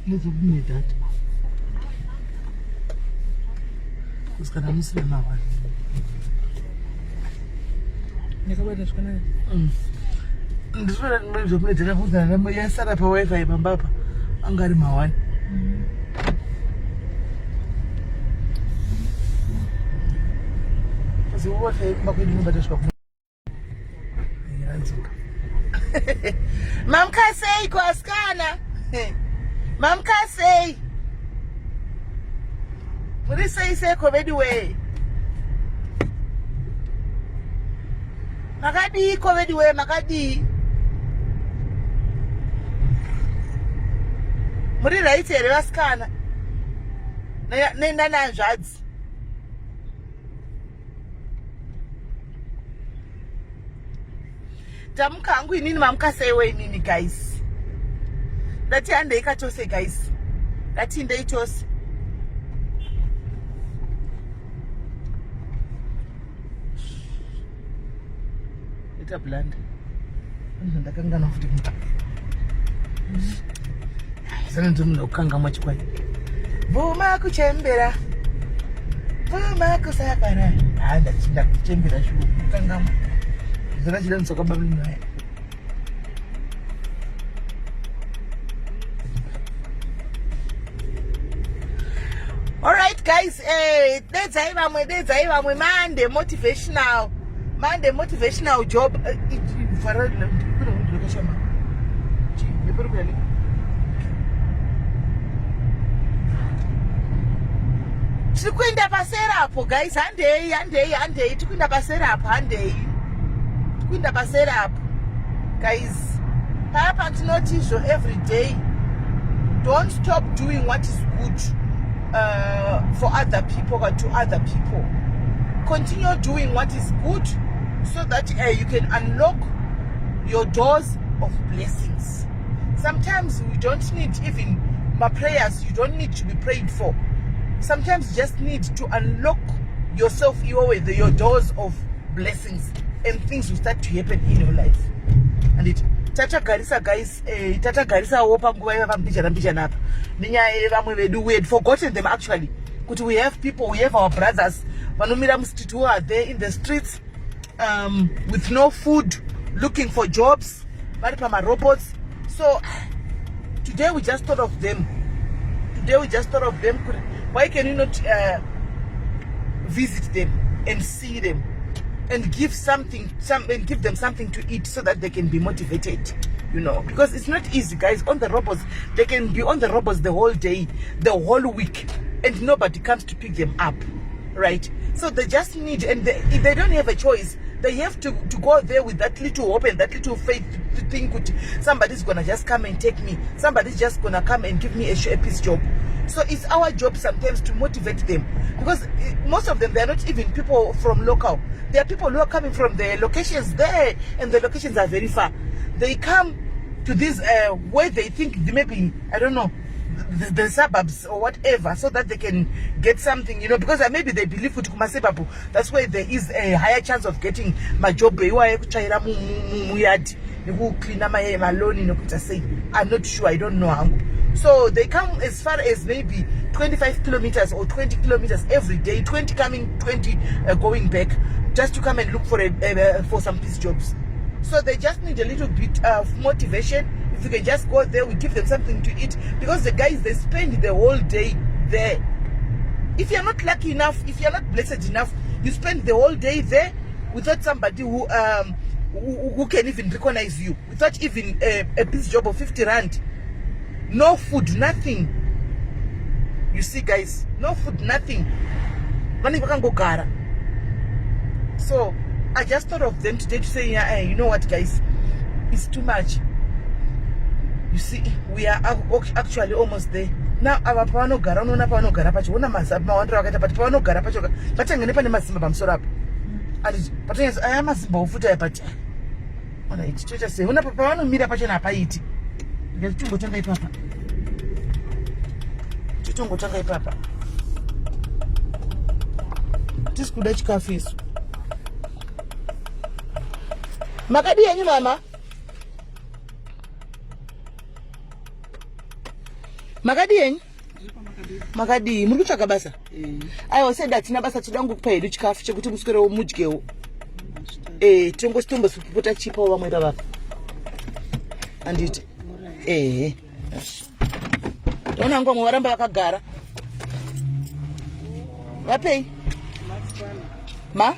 Let's open that. Who's gonna miss me now? This one maybe open it. I'm going to set up a Wi-Fi. Bamba, I'm going to my one. So what? I'm going to do Mam Kasei kwa skana. Mam Kasei. What is say kwa way? Makadi kwa way, makadi. Muri right here wa skana. Na jadzi. Tamuka angu inini mamka sewe inini guys. Dati ande ikatose guys. Dati inde itose. Ita blanda. Ndakanga nofuti muta. Sana ntumuna ukanga mwachikwa. Vuma kuchembera. Vuma kusapara. Anda chinda kuchembera shu ukanga. Alright guys, that's my Monday motivational job. Tukwenda pasera hapo guys, ande tukwenda pasera hapo ande. Kwenda pasera hapo guys. Papa notice every day. Don't stop doing what is good for other people or to other people. Continue doing what is good so that you can unlock your doors of blessings. Sometimes we don't need even my prayers, you don't need to be prayed for. Sometimes you just need to unlock yourself your doors of blessings, and things will start to happen in your life. And it Tata Garissa guys, Tata Garissa opa nguwa pampicha napa. Ninya vamwe vedu we had forgotten them actually. Kuti we have people, we have our brothers vanomira mustiti who are there in the streets with no food, looking for jobs, vari pama robots. So today we just thought of them. Why can you not visit them and see them and give them something to eat so that they can be motivated, because it's not easy guys. On the robots, they can be on the robots the whole day, the whole week, and nobody comes to pick them up, right? So they just need, and if they don't have a choice, they have to go there with that little hope and that little faith to think somebody's gonna just come and take me, somebody's just gonna come and give me a piece job. So it's our job sometimes to motivate them, because most of them, they're not even people from local. There are people who are coming from the locations there, and the locations are very far. They come to this where they think maybe, I don't know, the suburbs or whatever, so that they can get something, because maybe they believe that's where there is a higher chance of getting my job. I'm not sure, I don't know. So they come as far as maybe 25 kilometers or 20 kilometers every day, 20 coming, 20 going back, just to come and look for some piece jobs. So they just need a little bit of motivation. If you can just go there, we give them something to eat, because the guys, they spend the whole day there. If you're not lucky enough, if you're not blessed enough, you spend the whole day there without somebody who can even recognize you, without even a piece job of 50 rand. No food, nothing. You see guys, no food, nothing. So I just thought of them today to say, hey, you know what guys, it's too much. You see, we are actually almost there. Now our pano gara no na pano gara pacho una mazaba wandra wakata but pano gara pacho patangene pane masimba pamsoro apo. Ali patenge aya masimba ufuta ya pacha. Ona iti chocha se una papa wano mira pacho na paiti. Ngetumbo tanga ipapa. Chitongo tanga ipapa. Tisikuda chikafiso. Makadi yanyu mama. Makadii? Makadii. Muri kutsvaga basa? Aiwa said atina basa todangu kupa hedu chikafu chekuti muswere mudyewo. Tongo supota chipa vamwe baba. Anditi. Tona ngo mwaramba vakagara. Vapei? Ma?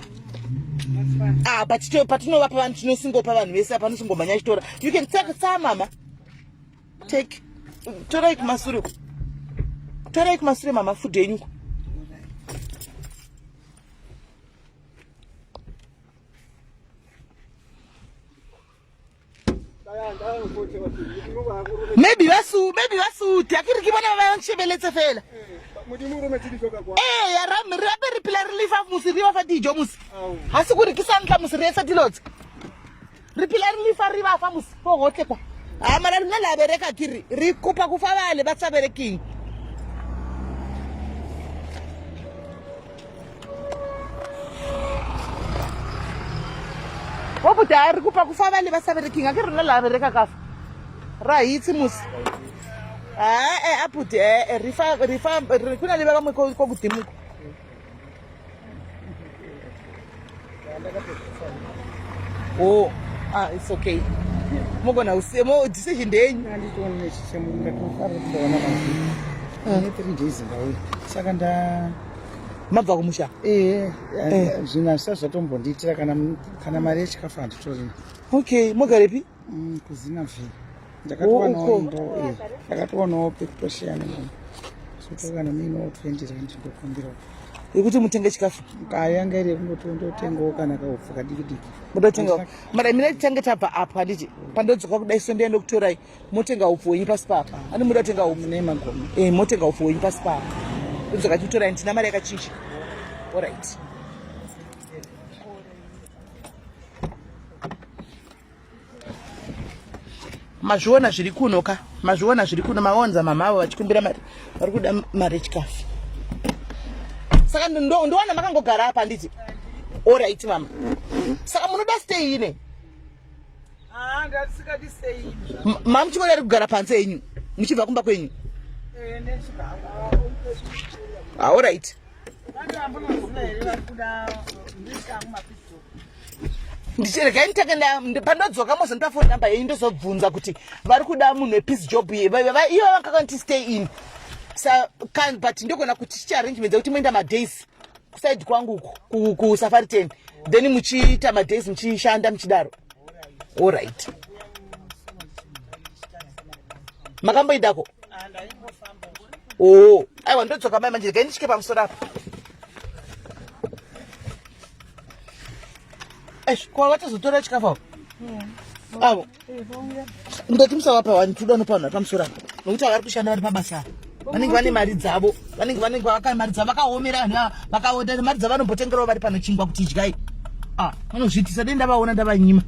Patinova vanhu tinosingopa vanhu vese apa nosingomhanya chitora. You can take some, mama. Take. Torai kumasure. Torai kumasure mama food yenyu. Maybe vasu takiri kibona vanchebeletse fela. Rabe repair relief musi riva fa dijo musi. Hasi kuri kisantla musi resa dilotse. Repair relief riva fa musi po hotle kwa. Mara nna la bereka kiri ri kopa ku fa vale ba tsabereking. Wobu dari kupa ku fa vale ba tsabereking akiri nna la bereka ka. Right musi. Apute rifa kuna libaka mwe ko kutimu. Oh, it's okay. Mogo na usemo decision denyu. Nditone chichemu ngatofara kuona mazi. 3 days ngawe. Saka nda mabva kumusha. Zvina sazvatombonditira kana mari yechikafu anditori. Okay, mogarepi? Kuzina mfi. Ndakatoona pekutoshiyana sotoka namino 20 rand ndokumbira yekuti mutenge chikafu kayanga iri kundotengawo kana kaupfu kadiki mudotengawo mara mina tichangeta pa apa handiti pandodzoka kudai so ndiende kutorai motenga upfu wenyu pasi papa ani muda kutenga upfu nemagomo motenga upfu wenyu pasi papa udzoka titorai ndina mari yakachinja. Alright. Mazviona zviri kunoka, mazviona zviri kuno maonza mama avo vachikumbira mari, vari kuda mari chikafu. Saka ndoona makangogara apa nditi. Alright mama. Saka munoda stay ine. Ndasikati stay ine. Mama muchikoda kugara panze yenyu. Muchibva kumba kwenyu. Ndechika. Alright. Ndichereka intakenda pandodzoka mozondipa phone number yenyu ndozobvunza kuti vari kuda munhu wepeace job ivo vakakanti stay in but ndogona kuti tichiarrangement kuti muenda madays kusaidi kwangu kusafari 10 then muchiita madays muchishanda muchidaro. Alright. Makamboidako? Aiwa ndodzoka mai manje regai ndichike pamusoro apa. Kwa watazotora chikafu. Avo. Ndoti musawapa vanhu tuda nopana pamusoro apa. Nokuti vari kushanda vari pabasa. Vanenge vane mari dzavo. Vanenge vaka mari dzavo vakaomera vakaoda mari dzavo vanombotengerawo vari pano chingwa kuti idyai. Vanozviitisa denda vaona ndavanyima.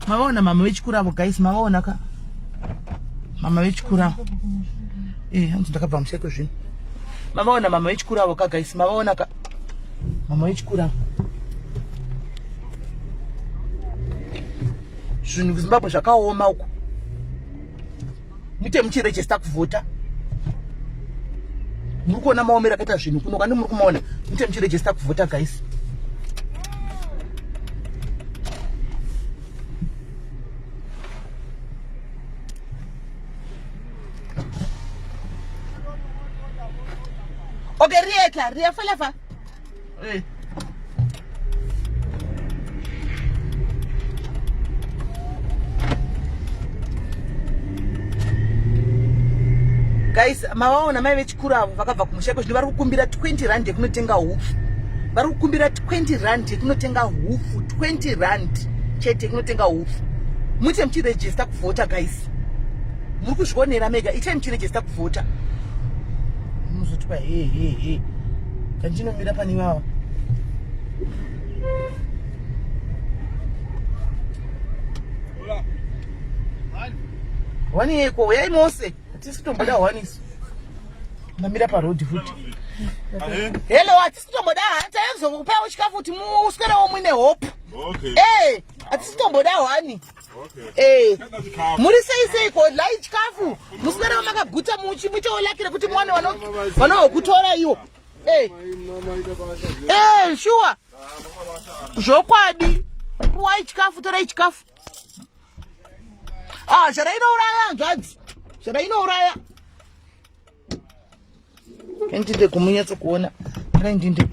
Mavaona mama vechikuru avo guys, mavaona ka. Mama vechikuru avo. Hanzi ndakabva museko zvino. Mavaona mama vechikuru avo ka guys, mavaona ka. Mama vechikuru avo. Zvinhu kuZimbabwe zvakaoma uko. Muite muchirejista kuvhota. Muri kuona maomera akaita zvinhu kuno kandi muri kumaona. Muite muchirejista kuvhota guys. Okay, ria falafa. Guys, mavaona mai vechikuru avo vakabva kumushako zvino vari kukumbira 20 rand yekunotenga hufu. Vari kukumbira 20 rand yekunotenga hufu, 20 rand chete yekunotenga hufu. Muite muchirejista kuvhota guys. Muri kuzvionera mega, itai muchirejista kuvhota. Muzotipa kandinomira pani vava. Wani yeko, yai mose. Tisi kutomboda waniso. Namira pa road futi. Hello, tisi kutomboda hanta yenzo kupa uchikafu kuti musikere wo mwine hope. Okay. Atitomboda hwani. Muri sei ko lai chikafu. Muswera makaguta mucholakira kuti mwana vanokutora iwo. Sure. Zvokwadi. Puwai chikafu, torai chikafu. Zhara inouraya hanzvadzi. Zhara inouraya. Ndinde kumunyatso kuona. Ndinde.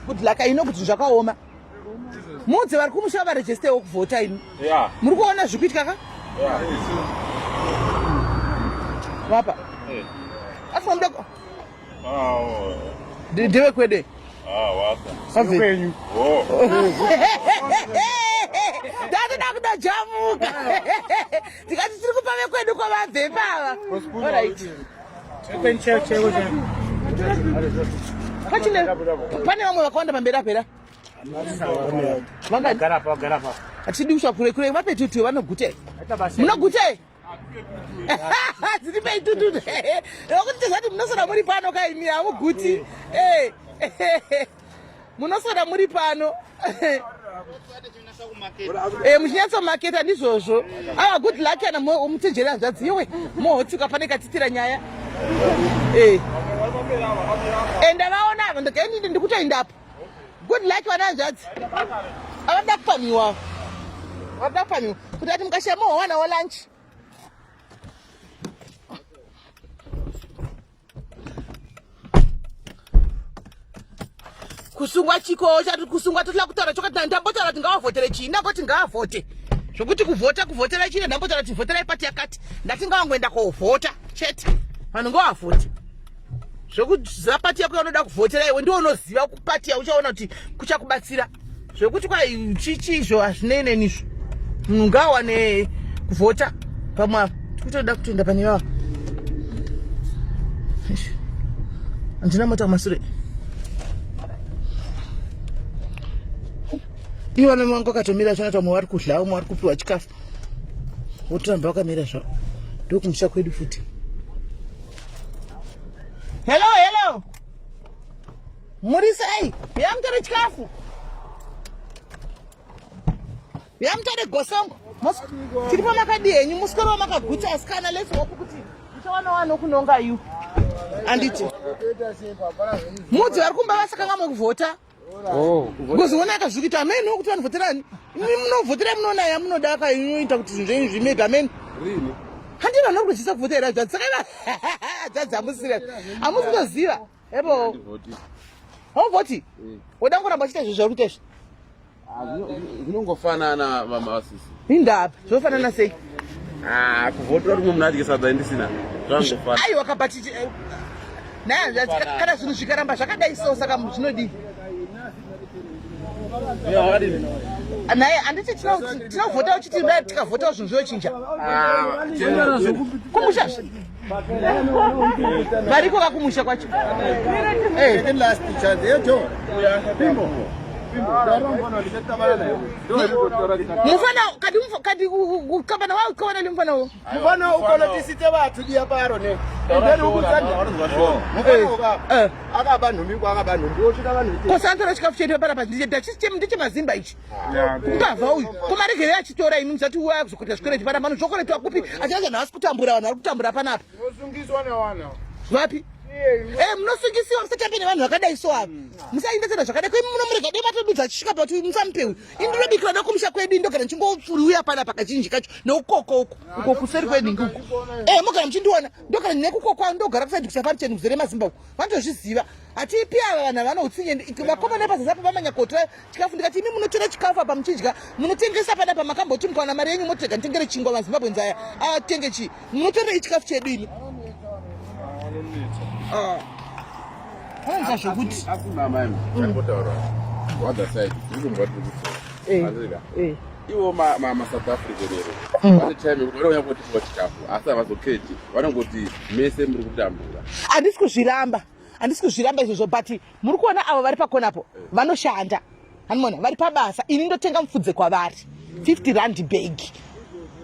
Good luck, I know kuti zvakaoma. Mudze vari kumusha varegister wokuvhota ino. Muri kuona zvikuitika ka? Wapa? Afombe. Ndiwe kwede. Waka. Kwenyu. Ndakuda jamuka. Tikati tiri kupave kwedu kwavabve pava. Alright. Pane vamwe vakawanda pamberi apera. Garapa. Atidi usha kure vapetutu vanogute. Munogute? Tiri petutu. Nokuti tezati munosora muri pano kaimi hamuguti. Munosora muri pano. Muchinyatso maketa ndizvozvo. Good luck ana mutenjera hanzvadzi iwe. Mohotuka pane katitira nyaya. Ndavaona ava ndikaini ndikutoendapo. Good luck vana hanzvadzi. Avada kupamiwa. Kuti ati mukashamawo wana walunch. Kusungwa chiko chati kusungwa totla kutaura chokati ndambotaura kuti ngavavhotere chii ndangoti ngavavote zvokuti kuvhotera chii ndambotaura kuti vhoterai pati yakati ndati ngavangoenda kovhota chete vanhu ngavavhote zvokuti zapati yako yaunoda kuvhotera iwe ndiwo unoziva pati yauchaona kuti kuchakubatsira zvokuti kwai chichizvo hazvinenenizvo munhu ngaawane kuvhota pamwe tikutoda kutoenda pane vava handina mota kumasure. Ivo vana vangu vakatomira zvana kuti vari kudya umwe vari kupiwa chikafu votoramba vakamira zvavo ndokumusha kwedu futi. Hello muri sei yamutore chikafu yamutore gosongo tiri pamakadi henyu muswero wamakaguta asikana let's hope kuti muchawana kunonga iyu anditi mudzi vari kumba vasakanga mukuvhota. Kuzoona akazvikita ameni nokuti vanivhoterani munovhotera munoona yamunoda akainoita kuti zvinhu zvenyu zvimega ameni handina nokuchisa kuvhotera zvadzi saka dzadzi hamusiri hamusi kutoziva ebo hauvhoti woda ngoramba chita izvo zvauri kuita izvi zvinongofanana mamasisi indaba zvofanana sei kuvhotera rumwe munhu adye sadza indisina zvangofana aiwa kabati naye kana zvinhu zvikaramba zvakadai so saka zvinodii naye handiti tinovhota uchiti tikavhota zvinhu zvinochinja kumusha variko kakumusha kwacho mufana kati kukambana wao ukavana limufanawo mufana ukonotisite vathu diya paro ne akaba nhumbi kwakaba osvika vanhu kosantora chikafu chedu parapa ndichemazimba ichi kumbavha uyu kumaregere achitora imi musati uya kuzokuita zvikwereti panapa nozvokoretwa kupi achianza nhasi kutambura vanhu vari kutambura panapa munosungiswa newana vapi munosungisiwa musati apene vanhu vakadai so ava musaindetsera zvakadai kwemi munomurega dei matodudza achisvika pati musamupewi indinobikira nokumusha kwedu indogara ndichingofuriuya panapa kazhinji kacho neukoko uko kuseri kweningi uko mogara muchindiona ndogara nekukokwa ndogara kusaidi kusafari chenu kuzere mazimba uko vanotozviziva hatipi ava vanhu havana utsinye vakomana pazasi apa vamanyakotora chikafu ndikati imi munotora chikafu apa muchidya munotengesa panapa makamboti mukawana mari yenyu motega ntengere chingwa mazimbabwenzi aya atenge chii munotorei chikafu chedu ini Hanza zvokuti ivo maSouth Africa lero vane time yekuti vanouya kotipiwa chikafu asi havazoketi vanongoti mese muri kutambura. Handisi kuzviramba izvozvo but muri kuona avo vari pakonapo vanoshanda hanimona vari pabasa ini ndotenga mufudze kwavari 50 rand bag.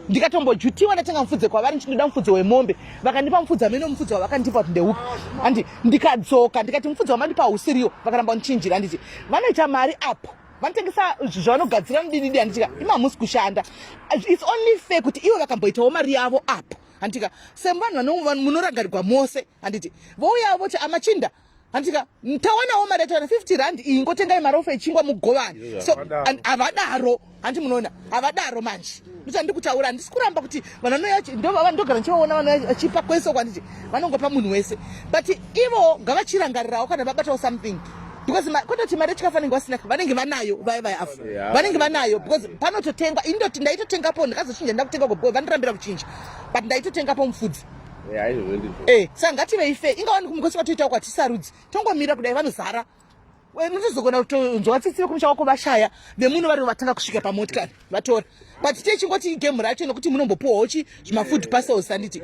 Ndikatombojutiwa ndatenga mufudze kwavari ndinoda mufudze wemombe vakandipa mufudze amene mufudze wavakandipa kuti ndeupi andi ndikadzoka ndikati mufudze wamandipa usiriyo vakaramba kundichinjira nditi vanoita mari apo vanotengesa zvavanogadzira nodididi anditika imamusi kushanda it's only fair kuti ivo vakamboitawo mari yavo apo andika sevanhu munoragarirwa mose anditi vouya voti amachinda andika taonawo mari yataona 50 rand iyi ngotengai marofu echingwa mugovani so havadaro handi munoona havadaro manje ndoti ndikutaura handisi kuramba kuti vanhu ndogara ndichivaona vanhu achipa kwese kwanditi vanongopa munhu wese but ivo ngavachirangarirawo kana vabatawo something because kototi mari yachikafanenge vasina vanenge vanayo vaiafu vanenge vanayo because panototengwa indoti ndaitotengapo ndikazochinja ndakutenga gobo vandirambira kuchinja but ndaitotengapo mufudzi saka ngativeife ingawani kumugosi kwatoitawo kwatisarudzi tongomira kudai vanozara notozogona kutonzwatsitsire kumusha wako vashaya vemuno vari vatanga kusvika pamotikari vatora but tichingoti igemu racho nokuti munombopuwawo zvimafood parcels anditi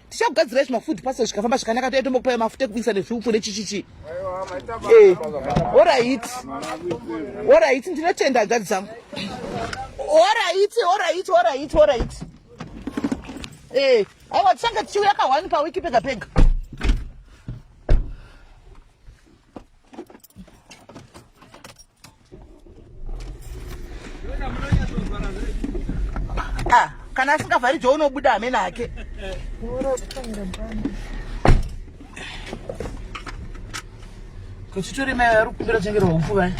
tichakugadzira zvimafood parcels zvikafamba zvakanaka toitombokupai mafuta ekupinisa nezviupu nechichichi orit ndinotenda hanzvadzi dzangu orit aiwa tichanga tichiuya ka1 pawiki pega pega kana asingavhari jounobuda hamena hake kuchitori mai vari kukumbira kutengerwa upu vai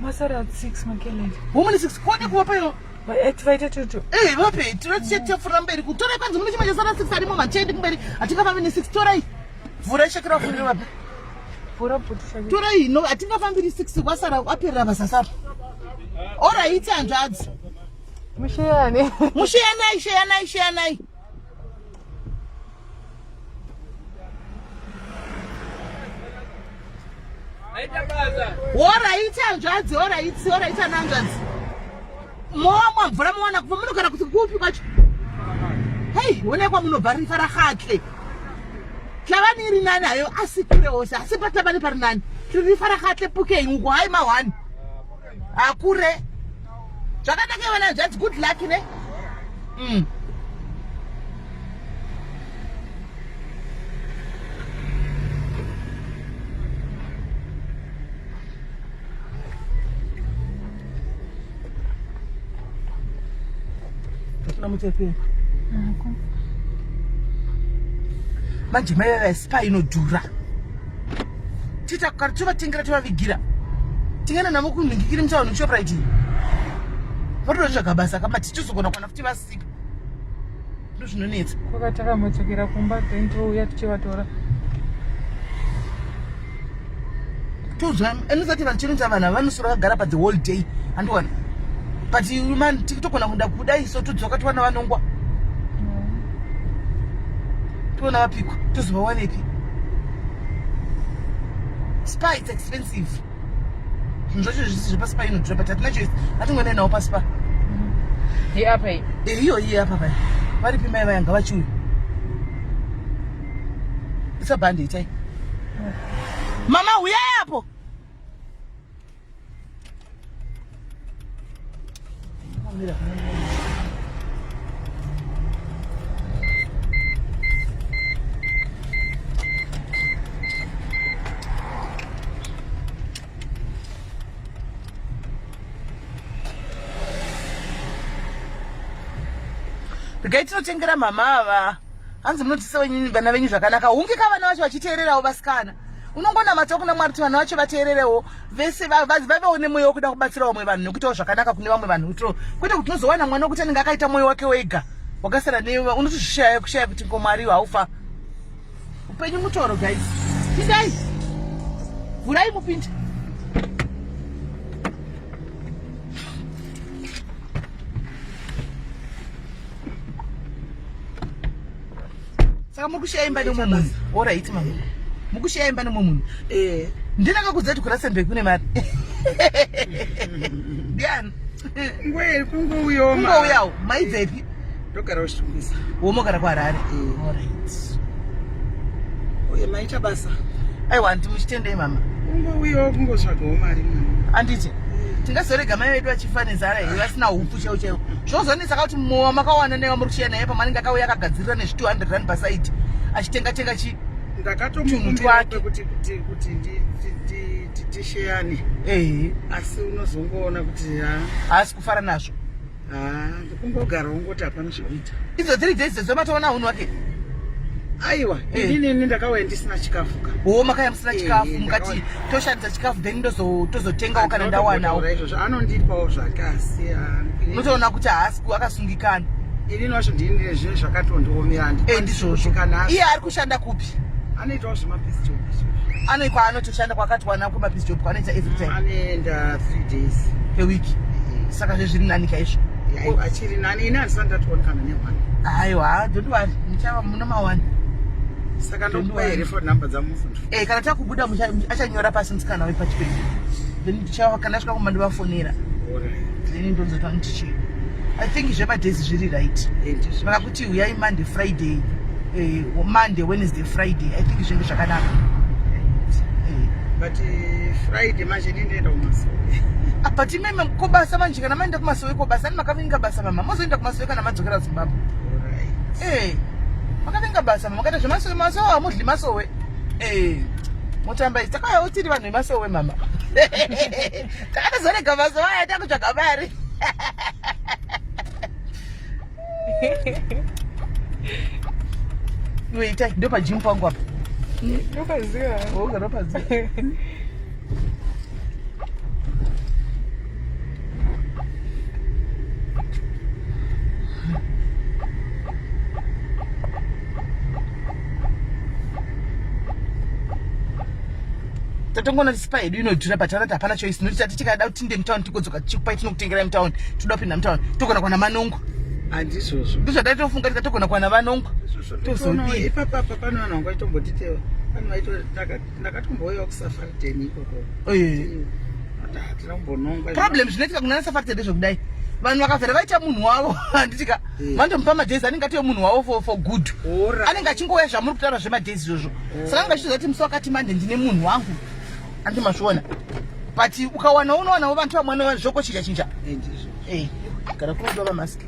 masara 6 makeleti womuni 6 kodi kuvapaio vaita tutu vape tinotefurira mberi kutorai kwanzi mune chima chasara 6 arimo matendi kumberi hatingafambi ne6 torai vhura ishakira vafurire vape vhura bhutisha torai no hatingafambiri 6 kwasara aperera vasasapa oraiti hanzvadzi musheyanai oraiti hanzvadzi oraiti hanzvadzi moamwa mvura mowana kuva munogara kuti kupi kwacho hei onekwa munobva rifa rahake tlavani iri nani hayo asikire hose asi patlavani pari nani tiri rifa rahake pukei uko hai mahwani akure zvakanaka ivana hanzvadzi good luck ne mutepe manje mai spa inodhura tita kukara tovatengera tovavigira tingana namo kunhingikiri mutavanhu shoprite vatototsvaga basa kama tichizogona kuwana kuti vasipa ndo zvinonetsa kwakatakamodzokera kumba then touya tichivatora tozva anosati vanchinoita vanhu avanosora vakagara pathe whole day handiwana but man tikitogona kunda kudai so todzoka towana vanongwa toona vapikwa tozovawanepi spa it's expensive zvinhu zvacho zvisi zvepaspa inodhura but hatina choice hatingoenda nawo paspa yeapa iyo apa pai varipi mai vayanga vachiuya isabhande itai mama uyai apo regai tinotengera mama ava hanzi munotisewenyi vana venyu zvakanaka hungika vana vacho vachiteererawo vasikana unongonamata kuna mwari kuti vanhu vacho vateererewo vese vavewo nemwoyo wekuda kubatsira vamwe vanhu nekuitawo zvakanaka kune vamwe vanhu kwete kuti unozowana mwana wekuti anenge akaita mwoyo wake wega wakasara newe unotozvishaya kushaya kuti ngomwari haufa upenyu mutoro guys pindai vhurai mupinde saka mukushaya imba nemwe munhu oraiti mama mukushaya imba nemwe munhu ndinakakudza kuti kurasenbek kune mari ndiani kungouyawo maibvepi ndogara uchitungisa womogara kuharare orit uye maita basa aiwa ndi muchitendei mama kungouyawo kungotsvagawo mari mwana anditi Tingazorega mai vedu vachifanizana here vasina upu cheo cheo. Zvozonetsa kuti mumwe makawana naye muri kushaya naye pamanenge akauya akagadzirira nezvi200 pasaiti achitenga chi ndakatomukumbira kuti tisheyane asi unozongoona kuti haasi kufara nazvo. ndikungogara ungoti hapana zvekuita idzo 3 days dzomatoona unhu wake. aiwa inini ndakauya ndisina chikafu makaya musina chikafu mukati toshandisa chikafu then tozotengawo kana ndawanawo. izvozvo anondipawo zvake asi unotoona kuti haasi akasungikana. inini wacho ndine zvinhu zvakatondiomera ndizvozvo. Iye ari kushanda kupi? anoitawo zvemapisi job. Ano kwaanotoshanda kwakati wana kumapisi job kwanoita every time. anoenda 3 days per week. Saka zviri nani kaizvo. achiri nani ini handisati ndatoonekana nehwani. Aiwa don't worry muchava muna mawani. Saka ndokupa referred number dzamufu. Kana takubuda achanyora pasi musikana wepachipenzi. Then tichava kana svika kumandivafonera. Then ndonzota ndichi. I think zvepadays zviri right. Vakakuti uyai Monday Friday. Monday Wednesday Friday. I think zvinhu zvakanaka. But Friday manje ndinenda kumasowe. But imeme kobasa manje kana maenda kumasowe kobasa makavinga basa mama. Mozoenda kumasowe kana madzokera Zimbabwe. Makavinga basa mama kada zvemasowe masowe amudli masowe. Motamba itakaya utiri vanhu vemasowe mama. Takada zorega masowe aya takutsvaga mari. Wait, ndo pa gym pangu apa. Ndopaziva. Ndopaziva. Tatongona tispa yedu inodhura patanati hapana choice nokuti tati tikada kutinde mtown tikodzoka tichikupai tinokutengera mtown toda kupinda mtown togona kuwana manongo. Handizvozvo. Ndozvatatofunga tikatogona kuwana vanongo. Tozodii. Ipapa pano vanhu vangaitombotitewo. Vanhu vaito ndakatombouyawo kusafari day ikoko. Tinombonongwa. Problem zvinoitika kunana safari day zvokudai. Vanhu vakavhera vaita munhu wavo handitika vandomupa madhays anenge atove munhu wavo for good. Anenge achingouya zvamuri kutaura zvemadhays izvozvo. Saka anga achizoziva kuti musi wakati mande ndine munhu wangu. Andimazviona. But ukawana unowanawo vantu vamwe zvokochinja chinja. Kana kunodova mask.